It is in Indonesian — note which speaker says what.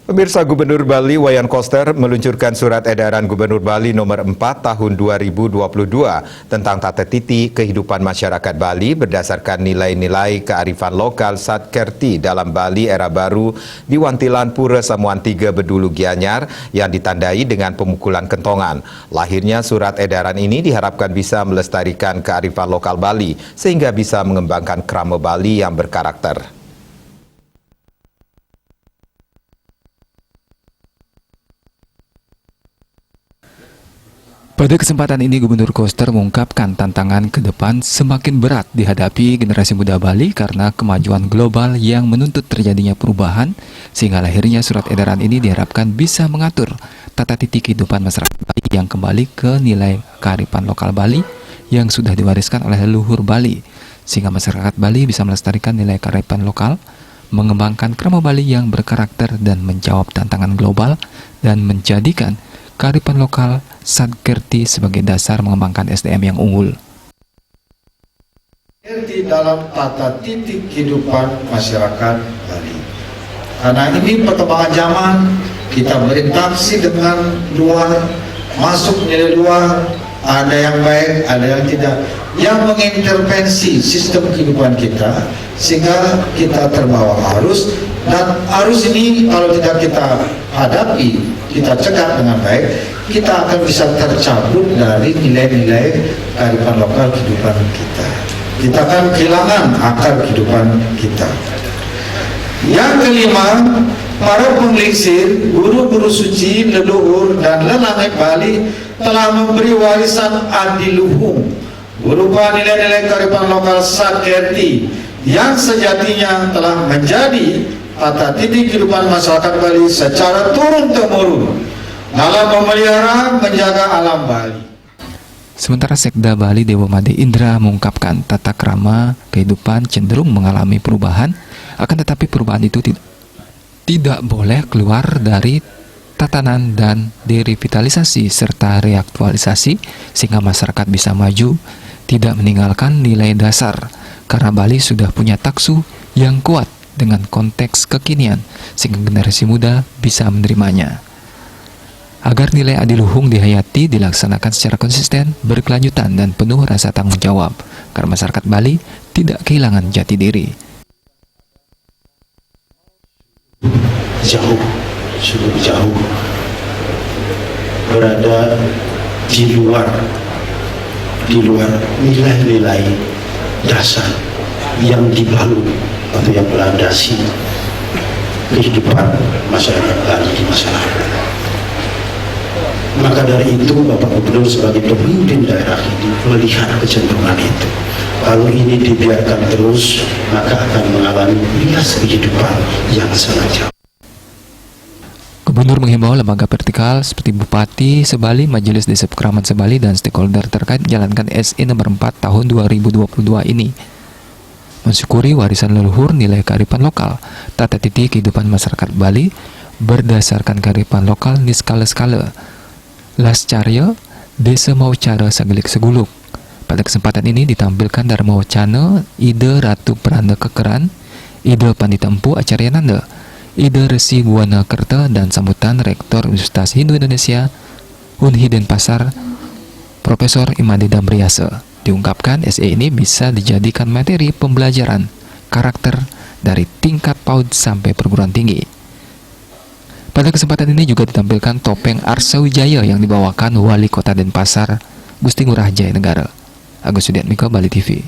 Speaker 1: Pemirsa, Gubernur Bali Wayan Koster meluncurkan surat edaran Gubernur Bali nomor 4 tahun 2022 tentang tata titi kehidupan masyarakat Bali berdasarkan nilai-nilai kearifan lokal Satkerti dalam Bali era baru di Wantilan Pura Samuan 3 Bedulu Gianyar yang ditandai dengan pemukulan kentongan. Lahirnya surat edaran ini diharapkan bisa melestarikan kearifan lokal Bali sehingga bisa mengembangkan krama Bali yang berkarakter.
Speaker 2: Pada kesempatan ini, Gubernur Koster mengungkapkan tantangan ke depan semakin berat dihadapi generasi muda Bali karena kemajuan global yang menuntut terjadinya perubahan, sehingga lahirnya surat edaran ini diharapkan bisa mengatur tata titi kehidupan masyarakat Bali yang kembali ke nilai kearifan lokal Bali yang sudah diwariskan oleh leluhur Bali, sehingga masyarakat Bali bisa melestarikan nilai kearifan lokal, mengembangkan krama Bali yang berkarakter dan menjawab tantangan global, dan menjadikan kearifan lokal Satkerti sebagai dasar mengembangkan SDM yang unggul.
Speaker 3: Di dalam tata titik kehidupan masyarakat Bali. Karena ini perkembangan zaman, kita berinteraksi dengan luar, masuk nilai luar, ada yang baik, ada yang tidak, yang mengintervensi sistem kehidupan kita sehingga kita terbawa arus, dan arus ini kalau tidak kita hadapi, kita cegah dengan baik, kita akan bisa tercabut dari nilai-nilai kearifan lokal kehidupan kita. Kita akan kehilangan akar kehidupan kita. Yang kelima, para penglingsir, guru-guru suci, leluhur, dan lelangit Bali telah memberi warisan adiluhung berupa nilai-nilai kearifan lokal Satkerti yang sejatinya telah menjadi tata titik kehidupan masyarakat Bali secara turun-temurun dalam memelihara menjaga alam Bali.
Speaker 2: Sementara Sekda Bali Dewa Made Indra mengungkapkan tata krama kehidupan cenderung mengalami perubahan, akan tetapi perubahan itu tidak boleh keluar dari tatanan dan direvitalisasi serta reaktualisasi sehingga masyarakat bisa maju, tidak meninggalkan nilai dasar, karena Bali sudah punya taksu yang kuat dengan konteks kekinian sehingga generasi muda bisa menerimanya. Agar nilai adiluhung dihayati dilaksanakan secara konsisten, berkelanjutan, dan penuh rasa tanggung jawab, karena masyarakat Bali tidak kehilangan jati diri.
Speaker 4: Sudah jauh berada di luar nilai-nilai dasar yang dibalut atau yang melandasi kehidupan masyarakat Bali di masa lalu. Maka dari itu Bapak Gubernur sebagai pemimpin daerah ini melihat kecenderungan itu. Kalau ini dibiarkan terus, maka akan mengalami bias kehidupan yang sangat jauh.
Speaker 2: Gubernur menghimbau lembaga vertikal seperti Bupati Sebali, Majelis Desa Pekraman Sebali, dan stakeholder terkait menjalankan SE nomor 4 tahun 2022 ini. Mensyukuri warisan leluhur nilai kearifan lokal, tata titi kehidupan masyarakat Bali berdasarkan kearifan lokal di skala-skala. Lascarya, Desa Maucara Sagelik Seguluk. Pada kesempatan ini ditampilkan Dharma Wacana, Ide Ratu Peranda Kekeran, Ide Pandita Empu Acaryananda, Ide Resi Buana Kerta, dan sambutan Rektor Universitas Hindu Indonesia Unhi Denpasar, Profesor Imade Damriasa. Diungkapkan SE ini bisa dijadikan materi pembelajaran karakter dari tingkat PAUD sampai perguruan tinggi. Pada kesempatan ini juga ditampilkan topeng Arsa Wijaya yang dibawakan Wali Kota Denpasar, Gusti Ngurah Jaya Negara. Agus Sudiatmiko, Bali TV.